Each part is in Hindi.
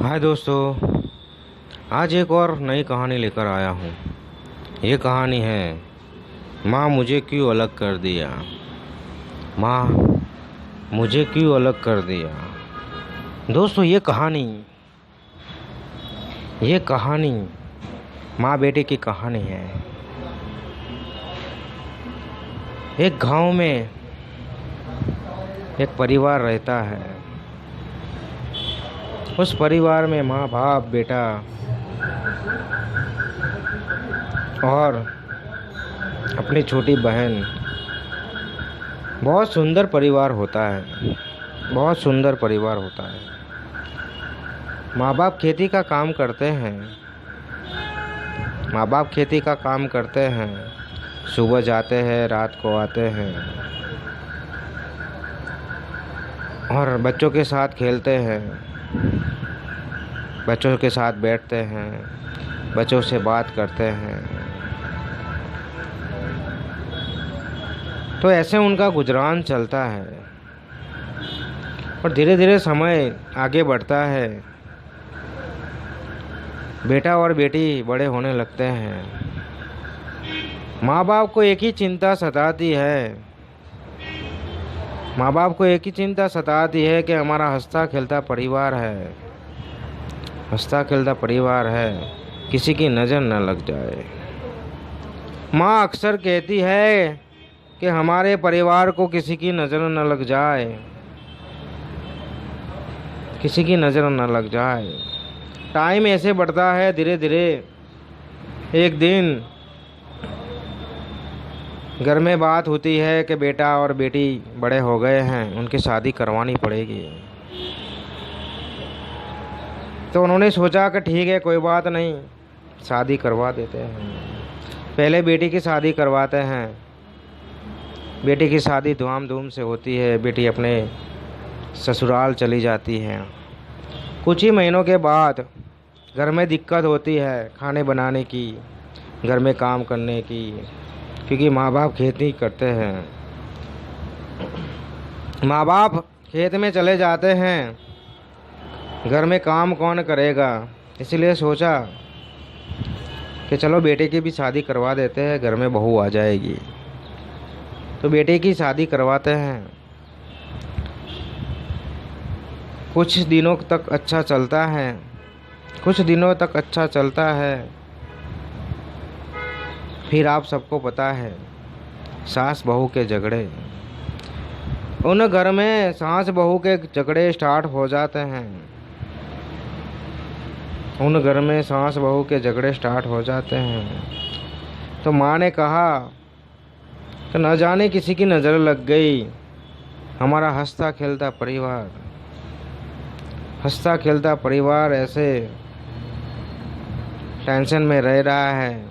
हाय दोस्तों, आज एक और नई कहानी लेकर आया हूँ। ये कहानी है माँ मुझे क्यों अलग कर दिया। माँ मुझे क्यों अलग कर दिया। दोस्तों, ये कहानी माँ बेटे की कहानी है। एक गांव में एक परिवार रहता है। उस परिवार में माँ बाप बेटा और अपनी छोटी बहन। बहुत सुंदर परिवार होता है, बहुत सुंदर परिवार होता है। माँ बाप खेती का काम करते हैं। माँ बाप खेती का काम करते हैं, सुबह जाते हैं, रात को आते हैं और बच्चों के साथ खेलते हैं, बच्चों के साथ बैठते हैं, बच्चों से बात करते हैं। तो ऐसे उनका गुजरान चलता है और धीरे धीरे समय आगे बढ़ता है। बेटा और बेटी बड़े होने लगते हैं। माँ बाप को एक ही चिंता सताती है। माँ बाप को एक ही चिंता सताती है कि हमारा हंसता खेलता परिवार है, हंसता खेलता परिवार है, किसी की नज़र न लग जाए। माँ अक्सर कहती है कि हमारे परिवार को किसी की नज़र न लग जाए, किसी की नज़र न लग जाए। टाइम ऐसे बढ़ता है धीरे धीरे। एक दिन घर में बात होती है कि बेटा और बेटी बड़े हो गए हैं, उनकी शादी करवानी पड़ेगी। तो उन्होंने सोचा कि ठीक है, कोई बात नहीं, शादी करवा देते हैं। पहले बेटी की शादी करवाते हैं। बेटी की शादी धूम से होती है। बेटी अपने ससुराल चली जाती है। कुछ ही महीनों के बाद घर में दिक्कत होती है खाने बनाने की, घर में काम करने की, क्योंकि माँ बाप खेती करते हैं। माँ बाप खेत में चले जाते हैं, घर में काम कौन करेगा। इसलिए सोचा कि चलो बेटे की भी शादी करवा देते हैं, घर में बहू आ जाएगी। तो बेटे की शादी करवाते हैं। कुछ दिनों तक अच्छा चलता है, कुछ दिनों तक अच्छा चलता है। फिर आप सबको पता है, सास बहू के झगड़े। उन घर में सास बहू के झगड़े स्टार्ट हो जाते हैं। उन घर में सास बहू के झगड़े स्टार्ट हो जाते हैं। तो माँ ने कहा कि न जाने किसी की नज़र लग गई। हमारा हंसता खेलता परिवार, हंसता खेलता परिवार ऐसे टेंशन में रह रहा है,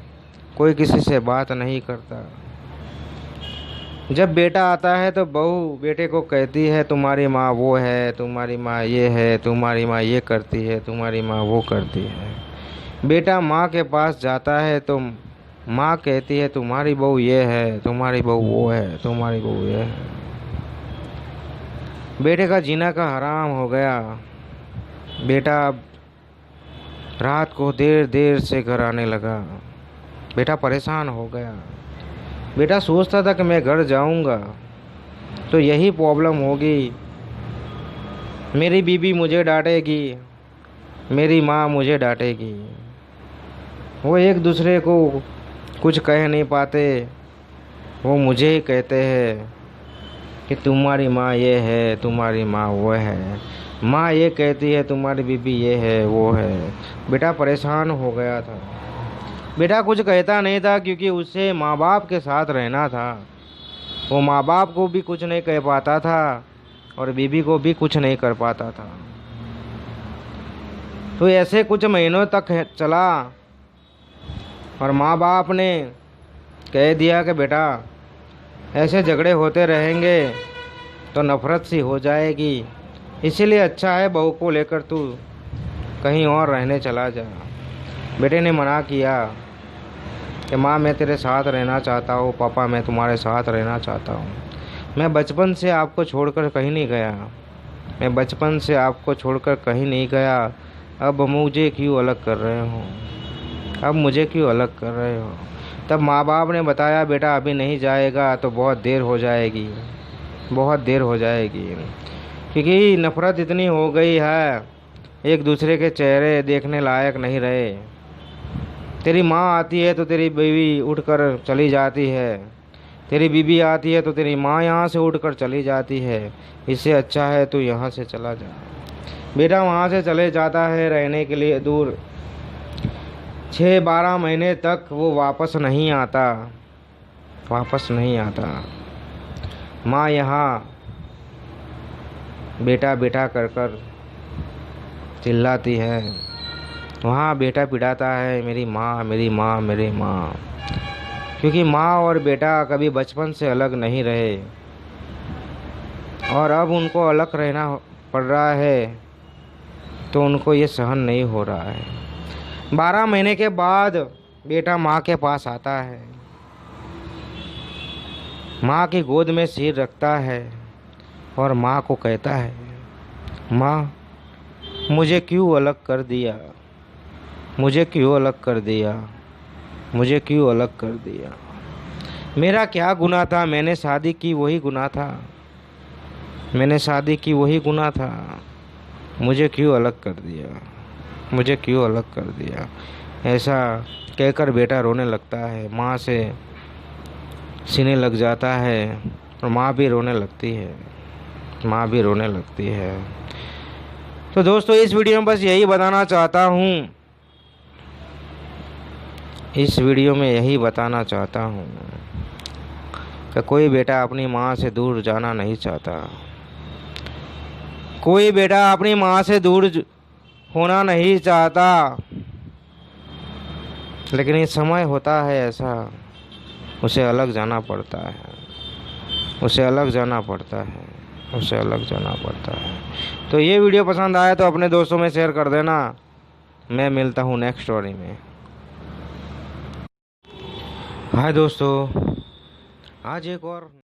कोई किसी से बात नहीं करता। जब बेटा आता है तो बहू बेटे को कहती है, तुम्हारी माँ वो है, तुम्हारी माँ ये है, तुम्हारी माँ ये करती है, तुम्हारी माँ वो करती है। बेटा माँ के पास जाता है तो माँ कहती है, तुम्हारी बहू ये है, तुम्हारी बहू वो है, तुम्हारी बहू ये है। बेटे का जीना का हराम हो गया। बेटा रात को देर देर से घर आने लगा। बेटा परेशान हो गया। बेटा सोचता था कि मैं घर जाऊंगा तो यही प्रॉब्लम होगी, मेरी बीबी मुझे डांटेगी, मेरी माँ मुझे डांटेगी। वो एक दूसरे को कुछ कह नहीं पाते, वो मुझे ही कहते हैं कि तुम्हारी माँ ये है, तुम्हारी माँ वो है। माँ ये कहती है, तुम्हारी बीबी ये है वो है। बेटा परेशान हो गया था। बेटा कुछ कहता नहीं था क्योंकि उसे माँ बाप के साथ रहना था। वो माँ बाप को भी कुछ नहीं कह पाता था और बीबी को भी कुछ नहीं कर पाता था। तो ऐसे कुछ महीनों तक चला और माँ बाप ने कह दिया कि बेटा ऐसे झगड़े होते रहेंगे तो नफ़रत सी हो जाएगी, इसीलिए अच्छा है बहू को लेकर तू कहीं और रहने चला जा। बेटे ने मना किया कि माँ मैं तेरे साथ रहना चाहता हूँ, पापा मैं तुम्हारे साथ रहना चाहता हूँ। मैं बचपन से आपको छोड़कर कहीं नहीं गया, मैं बचपन से आपको छोड़कर कहीं नहीं गया। अब मुझे क्यों अलग कर रहे हो, अब मुझे क्यों अलग कर रहे हो। तब माँ बाप ने बताया बेटा अभी नहीं जाएगा तो बहुत देर हो जाएगी, बहुत देर हो जाएगी, क्योंकि नफ़रत इतनी हो गई है, एक दूसरे के चेहरे देखने लायक नहीं रहे। तेरी माँ आती है तो तेरी बीवी उठकर चली जाती है, तेरी बीवी आती है तो तेरी माँ यहाँ से उठकर चली जाती है। इससे अच्छा है तू यहाँ से चला जा। बेटा वहाँ से चले जाता है रहने के लिए दूर, 6-12 महीने तक वो वापस नहीं आता, वापस नहीं आता। माँ यहाँ बेटा बेटा कर कर चिल्लाती है, वहाँ बेटा पिटाता है मेरी माँ मेरी माँ मेरी माँ, क्योंकि माँ और बेटा कभी बचपन से अलग नहीं रहे और अब उनको अलग रहना पड़ रहा है तो उनको ये सहन नहीं हो रहा है। 12 महीने के बाद बेटा माँ के पास आता है, माँ की गोद में सिर रखता है और माँ को कहता है, माँ मुझे क्यों अलग कर दिया, मुझे क्यों अलग कर दिया, मुझे क्यों अलग कर दिया। मेरा क्या गुनाह था, मैंने शादी की वही गुनाह था, मैंने शादी की वही गुनाह था, मुझे क्यों अलग कर दिया, मुझे क्यों अलग कर दिया। ऐसा कहकर बेटा रोने लगता है, माँ से सीने लग जाता है और माँ भी रोने लगती है, माँ भी रोने लगती है। तो दोस्तों इस वीडियो में बस यही बताना चाहता हूँ, इस वीडियो में यही बताना चाहता हूँ कि कोई बेटा अपनी माँ से दूर जाना नहीं चाहता, कोई बेटा अपनी माँ से दूर होना नहीं चाहता, लेकिन ये समय होता है ऐसा, उसे अलग जाना पड़ता है, उसे अलग जाना पड़ता है, उसे अलग जाना पड़ता है। तो ये वीडियो पसंद आया तो अपने दोस्तों में शेयर कर देना। मैं मिलता हूँ नेक्स्ट स्टोरी में। हाय दोस्तों, आज एक और